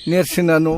नेरसोनानो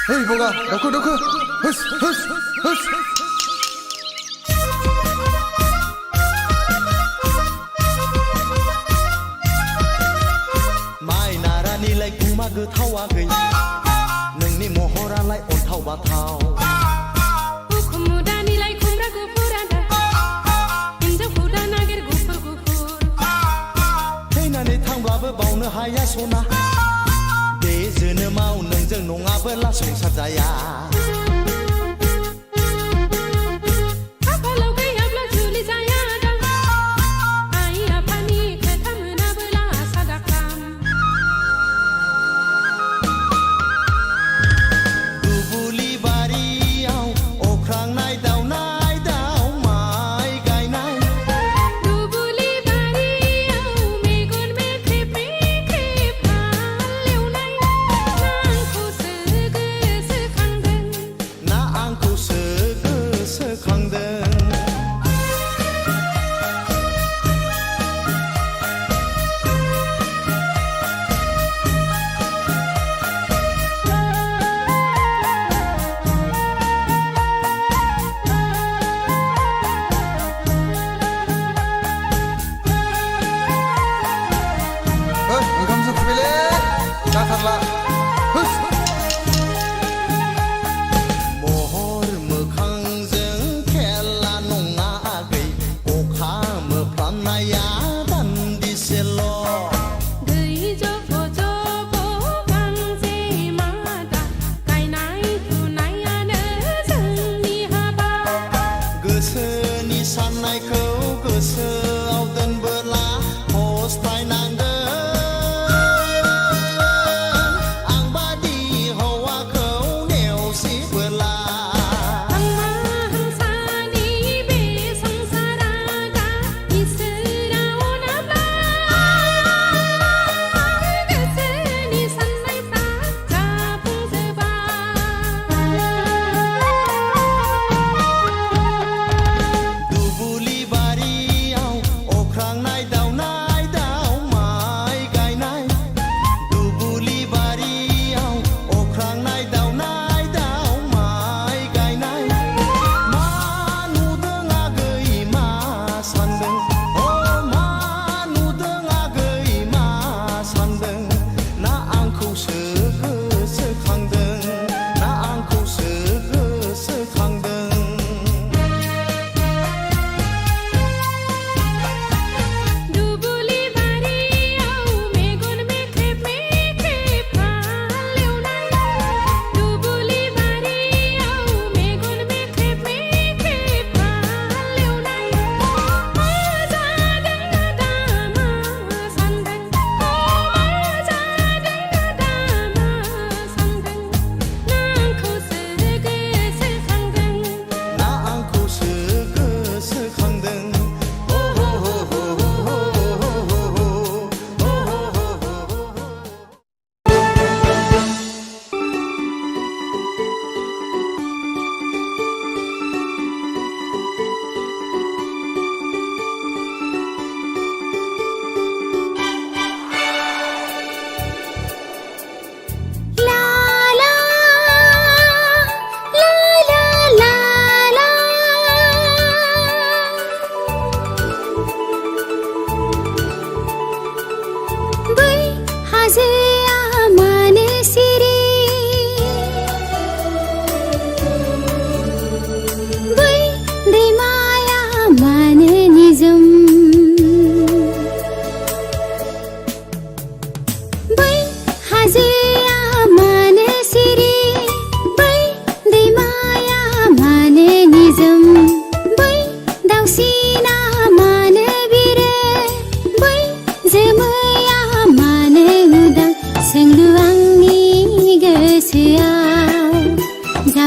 헤이 뭐가 너크 흐스 माइ नारानिलाय गुमा गोथावागै नोंनि महरालाय अन्थाव बाथाव उखुम मुदानिलाय खुमब्रा गुफुरादा हिन्जावखौ दा नागिर गुफुर गुफुर थैनानै थांब्लाबो बावनो हाया सना बे जोनोमाव नोंजों नङाबोला संसार जाया खाफालाव गैयाब्ला जुलि जाया दां आइ आफानि खोथा मोनाबोला आसा दाख्लाम दुबुलि बारियाव अख्रांनाय दावनाय दाव माइ गायनाय दुबुलि बारियाव मेगन मेख्रेब मेख्रेब हालेवनाय आंखौसो गोसोखांदों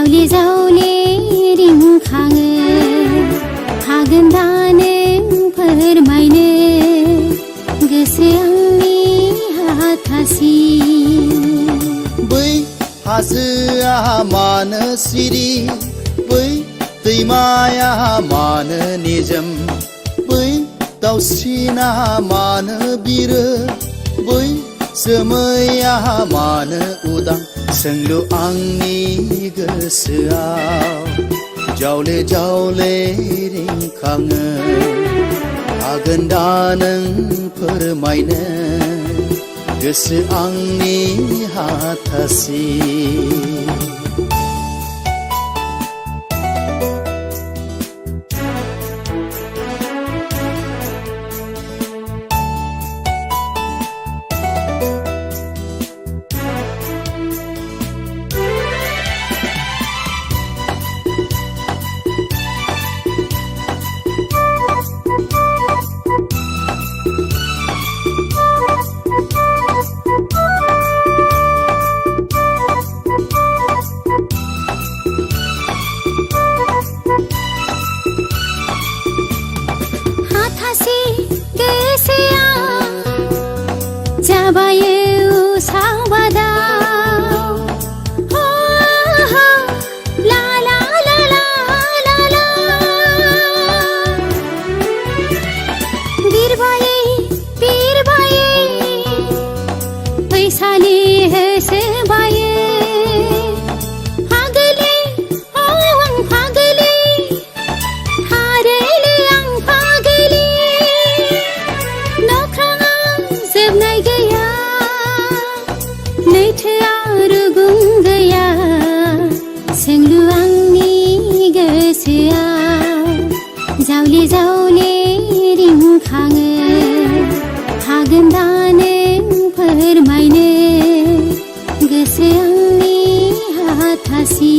जावले जावले रिंखाङो हागोन दा नों फोरमायनो गोसो आंनि हाथासि बै हाजोआ मानो सिरि बै दैमाया मानो निजोम बै दाउसिना मानो बिरो बै जोमैया मानो उदां सोंलु आंनि गोसोआव जावले जावले रिंखाङो हागोन दा नों फोरमायनो गोसो आंनि हाथासि हाथासि गोसोआ जाबायो सावबादाव हो हो ला ला ला ला ला ला बिरबायै फैसालि होसोबायो फागोलि आं फागोलि हारोलै आं फागोलि नख्राङाव जोबनाय गैया लैथोआ रुगुं गैया सोंलु आंनि गोसोआव जावले जावले रिंखाङो हागोन दा नों फोरमायनो गोसो आंनि हाथासि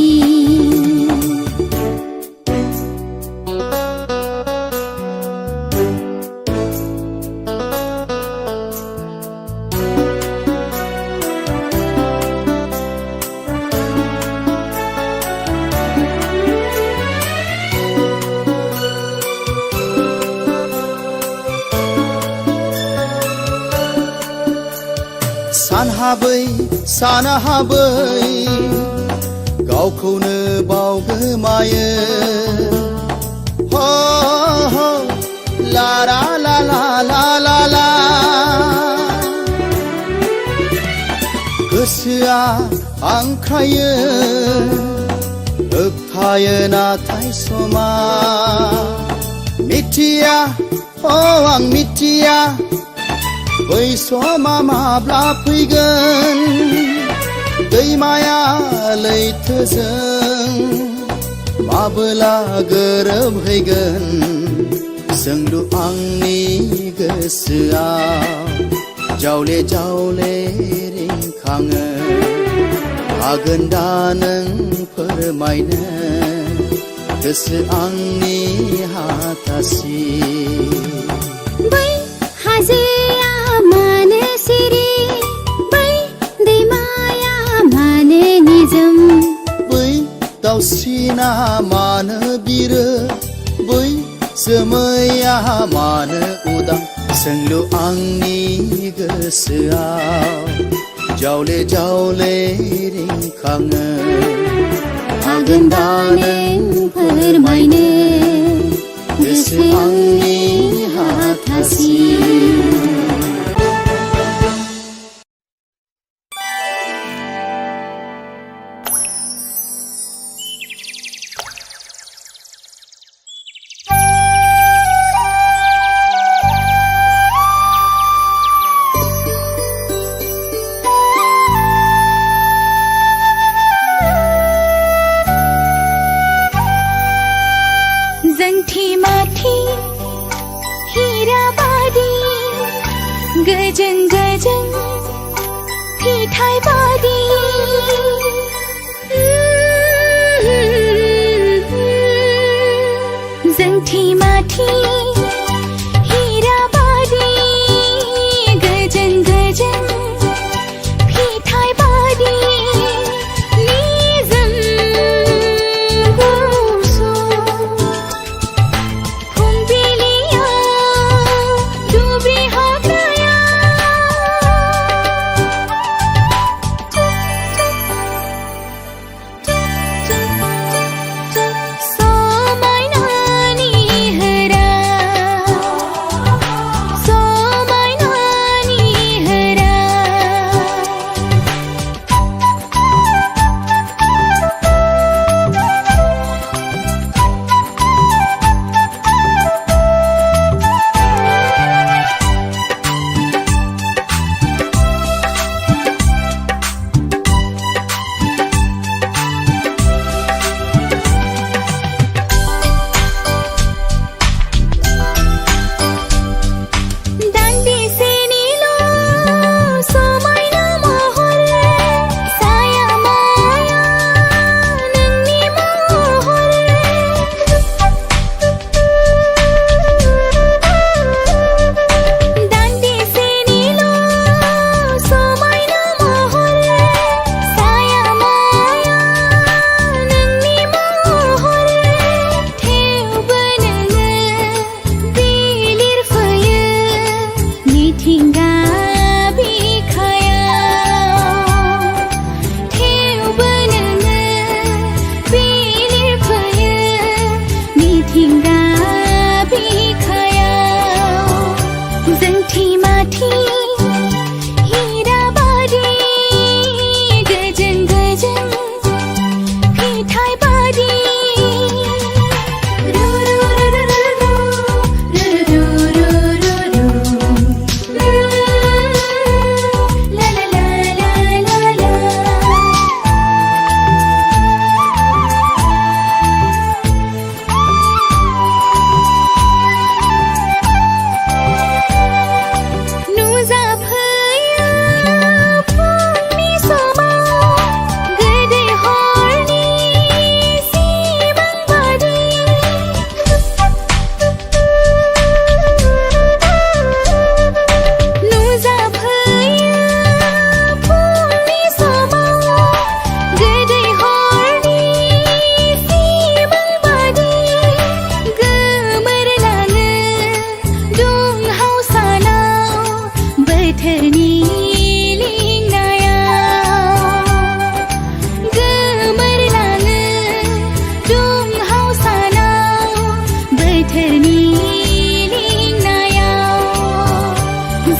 सानहाबै गावखौनो बावगोमायो हो हो ला ला ला ला ला ला ला गोसोआ हांख्रायो होबथायो नाथाय समा मिथिया आं मिथिया बै समा माब्ला फैगोन दैमाया लैथोजों माबोला गोरोबहैगोन सोंलु आंनि गोसोआव जावले जावले रिंखाङो हागोन दा नों फोरमायनो गोसो आंनि हाथासि बै हाजोआ मानो सिरि बै दैमाया मानो निजोम बै दाउसिना मानो बिरो बै जोमैया मानो उदां सोंलु आंनि गोसोआव जावले जावले रिंखाङो हागोन दा नों फोरमायनो गोसो आंनि हाथासि जोंथि माथि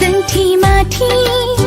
जोंथि माथि